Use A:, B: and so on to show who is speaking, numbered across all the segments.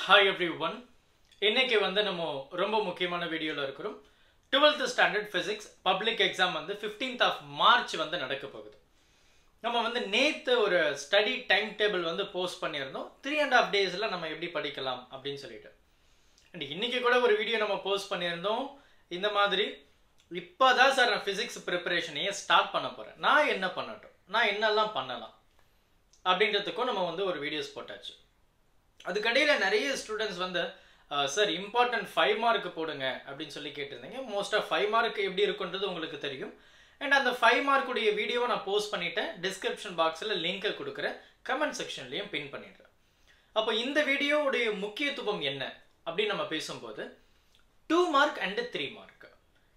A: Hi everyone. இன்னைக்கு வந்து நம்ம ரொம்ப முக்கியமான வீடியோல இருக்கிறோம். 12th standard physics public exam வந்து 15th of March வந்து நடக்க போகுது. நம்ம வந்து நேத்து ஒரு ஸ்டடி டைம் டேபிள் வந்து போஸ்ட் பண்ணியிருந்தோம். 3.5 daysல நம்ம எப்படி படிக்கலாம் அப்படின்னு சொல்லிட்டு. அண்ட் இன்னைக்கு கூட ஒரு வீடியோ நம்ம போஸ்ட் பண்ணியிருந்தோம். இந்த மாதிரி இப்போதான் சார் நான் பிசிக்ஸ் ப்ரிப்பரேஷனையே ஸ்டார்ட் பண்ண போறேன். நான் என்ன பண்ணட்டும்? நான் என்னெல்லாம் பண்ணலாம்? அப்படின்றதுக்கும் நம்ம வந்து ஒரு வீடியோஸ் போட்டாச்சு. அதுக்கடையில் நிறைய ஸ்டூடெண்ட்ஸ் வந்து சார் இம்பார்ட்டன்ட் 5 மார்க் போடுங்க அப்படின்னு சொல்லி கேட்டிருந்தீங்க. மோஸ்ட் ஆஃப் 5 மார்க் எப்படி இருக்குன்றது உங்களுக்கு தெரியும். அண்ட் அந்த 5 மார்க்குடைய வீடியோவை நான் போஸ்ட் பண்ணிட்டேன். டிஸ்கிரிப்ஷன் பாக்ஸில் லிங்கை கொடுக்குறேன், கமெண்ட் செக்ஷன்லையும் பின் பண்ணிடுறேன். அப்போ இந்த வீடியோவுடைய முக்கியத்துவம் என்ன அப்படின்னு நம்ம பேசும்போது 2 மார்க் அண்ட் 3 மார்க்.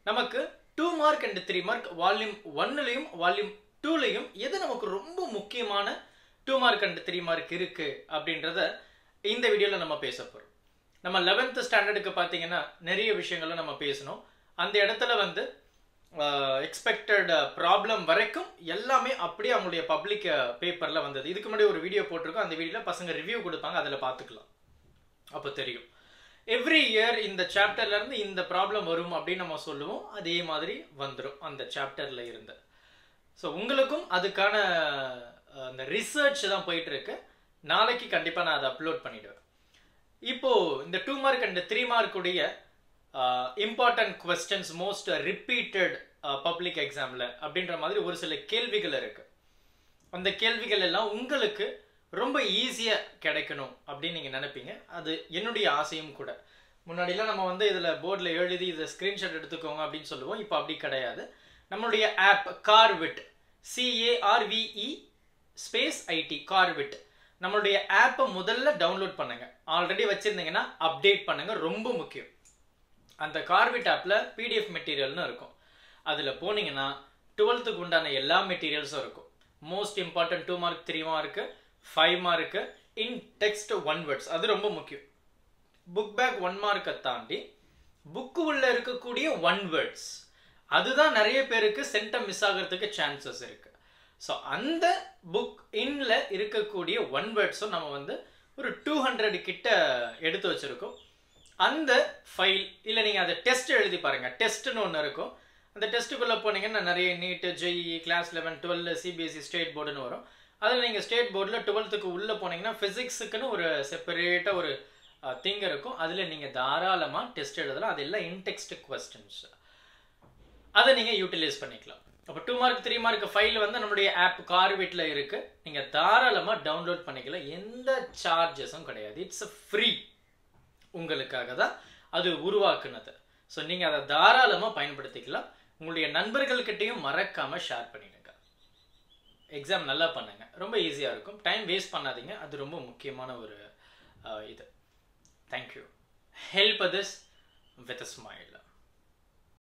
A: நமக்கு 2 மார்க் அண்ட் 3 மார்க் வால்யூம் 1லையும் வால்யூம் 2லையும் எது நமக்கு ரொம்ப முக்கியமான 2 மார்க் அண்ட் 3 மார்க் இருக்கு அப்படின்றத இந்த வீடியோவில் நம்ம பேச போகிறோம். நம்ம 11th ஸ்டாண்டர்டுக்கு பார்த்தீங்கன்னா நிறைய விஷயங்களை நம்ம பேசணும். அந்த இடத்துல வந்து எக்ஸ்பெக்டட் ப்ராப்ளம் வரைக்கும் எல்லாமே அப்படியே அவங்களுடைய பப்ளிக் பேப்பரில் வந்தது. இதுக்கு முன்னாடி ஒரு வீடியோ போட்டிருக்கோம். அந்த வீடியோவில் பசங்க ரிவ்யூ கொடுப்பாங்க, அதில் பார்த்துக்கலாம். அப்போ தெரியும் எவ்ரி இயர் இந்த சாப்டர்லேருந்து இந்த ப்ராப்ளம் வரும் அப்படின்னு நம்ம சொல்லுவோம். அதே மாதிரி வந்துடும் அந்த சாப்டரில் இருந்து. ஸோ உங்களுக்கும் அதுக்கான அந்த ரிசர்ச் தான் போயிட்டு இருக்கு. நாளைக்கு கண்டிப்பாக நான் அதை அப்லோட் பண்ணிடுவேன். இப்போ இந்த 2 மார்க் அண்ட் 3 மார்க் உடைய important questions most repeated public எக்ஸாமில் அப்படின்ற மாதிரி ஒரு சில கேள்விகள் இருக்கு. அந்த கேள்விகள் எல்லாம் உங்களுக்கு ரொம்ப ஈஸியாக கிடைக்கணும் அப்படின்னு நீங்கள் நினைப்பீங்க. அது என்னுடைய ஆசையும் கூட. முன்னாடிலாம் நம்ம வந்து இதில் போர்டில் எழுதி இதை ஸ்க்ரீன்ஷாட் எடுத்துக்கோங்க அப்படின்னு சொல்லுவோம். இப்போ அப்படி கிடையாது. நம்மளுடைய ஆப் கார்விட், CARVE IT கார்விட், நம்மளுடைய ஆப்பை முதல்ல டவுன்லோட் பண்ணுங்க. ஆல்ரெடி வச்சிருந்தீங்கன்னா அப்டேட் பண்ணுங்க, ரொம்ப முக்கியம். அந்த கார்விட் ஆப்ல PDF மெட்டீரியல்னு இருக்கும். அதில் போனீங்கன்னா 12th உண்டான எல்லா மெட்டீரியல்ஸும் இருக்கும். Most important 2 mark 3 mark 5 mark in text 1 words, அது ரொம்ப முக்கியம். புக் பேக் 1 மார்க்கை தாண்டி புக்கு உள்ள இருக்கக்கூடிய 1 வேர்ட்ஸ், அதுதான் நிறைய பேருக்கு சென்டம் மிஸ் ஆகிறதுக்கு சான்சஸ் இருக்கு. ஸோ அந்த புக் இன்ல இருக்கக்கூடிய 1 வேர்ட்ஸும் நம்ம வந்து ஒரு 200 கிட்ட எடுத்து வச்சிருக்கோம். அந்த ஃபைல் இல்லை நீங்கள் அதை டெஸ்ட் எழுதி பாருங்க. டெஸ்ட்னு ஒன்று இருக்கும். அந்த டெஸ்ட்டுக்குள்ளே போனீங்கன்னா நிறைய NEET, JEE, class 11, 12, CBSE state போர்டுன்னு வரும். அதில் நீங்கள் ஸ்டேட் போர்டில் 12th உள்ளே போனீங்கன்னா ஃபிசிக்ஸுக்குன்னு ஒரு செப்பரேட்டாக ஒரு திங் இருக்கும். அதில் நீங்கள் தாராளமாக டெஸ்ட் எழுதலாம். அதெல்லாம் இன்டெக்ஸ்ட் கொஸ்டின்ஸ், அதை நீங்கள் யூட்டிலைஸ் பண்ணிக்கலாம். அப்போ 2 மார்க் 3 மார்க் ஃபைல் வந்து நம்மளுடைய ஆப் கார்விட்ல இருக்கு. நீங்கள் தாராளமாக டவுன்லோட் பண்ணிக்கலாம். எந்த சார்ஜஸும் கிடையாது. It's free. உங்களுக்காக தான் அது உருவாக்குனது. ஸோ நீங்கள் அதை தாராளமாக பயன்படுத்திக்கலாம். உங்களுடைய நண்பர்கள்கிட்டையும் மறக்காமல் ஷேர் பண்ணிடுங்க. எக்ஸாம் நல்லா பண்ணுங்க, ரொம்ப ஈஸியாக இருக்கும். டைம் வேஸ்ட் பண்ணாதீங்க, அது ரொம்ப முக்கியமான ஒரு இது. Thank you. Help this with a smile.